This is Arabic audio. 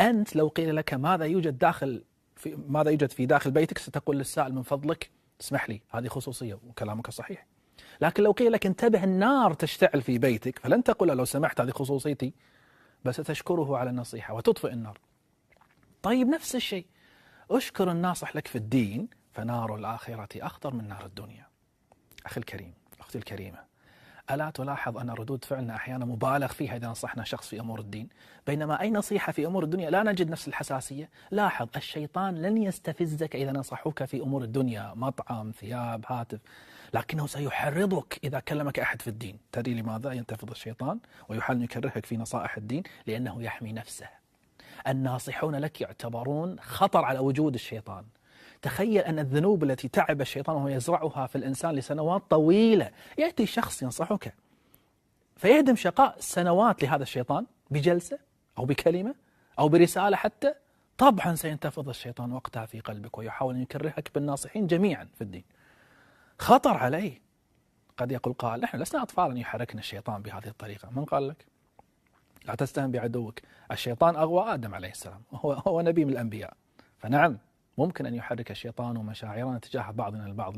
أنت لو قيل لك ماذا يوجد في داخل بيتك، ستقول للسائل من فضلك اسمح لي، هذه خصوصية، وكلامك صحيح. لكن لو قيل لك انتبه النار تشتعل في بيتك، فلن تقول لو سمحت هذه خصوصيتي، بس تشكره على النصيحة وتطفئ النار. طيب نفس الشيء، أشكر الناصح لك في الدين، فنار الآخرة أخطر من نار الدنيا. أخي الكريم، أختي الكريمة، ألا تلاحظ أن ردود فعلنا أحيانا مبالغ فيها إذا نصحنا شخص في أمور الدين، بينما أي نصيحة في أمور الدنيا لا نجد نفس الحساسية؟ لاحظ، الشيطان لن يستفزك إذا نصحوك في أمور الدنيا، مطعم، ثياب، هاتف، لكنه سيحرضك إذا كلمك أحد في الدين. تدري لماذا ينتفض الشيطان ويحاول أن يكرهك في نصائح الدين؟ لأنه يحمي نفسه. الناصحون لك يعتبرون خطر على وجود الشيطان. تخيل أن الذنوب التي تعب الشيطان وهو يزرعها في الإنسان لسنوات طويلة، يأتي شخص ينصحك فيهدم شقاء سنوات لهذا الشيطان بجلسة أو بكلمة أو برسالة حتى. طبعا سينتفض الشيطان وقتها في قلبك ويحاول أن يكرهك بالناصحين جميعا في الدين. خطر عليه. قد يقول قائل نحن لسنا أطفالا يحركنا الشيطان بهذه الطريقة. من قال لك؟ لا تستهن بعدوك. الشيطان أغوى آدم عليه السلام، هو نبي من الأنبياء، فنعم ممكن أن يحرك الشيطان مشاعرنا تجاه بعضنا البعض.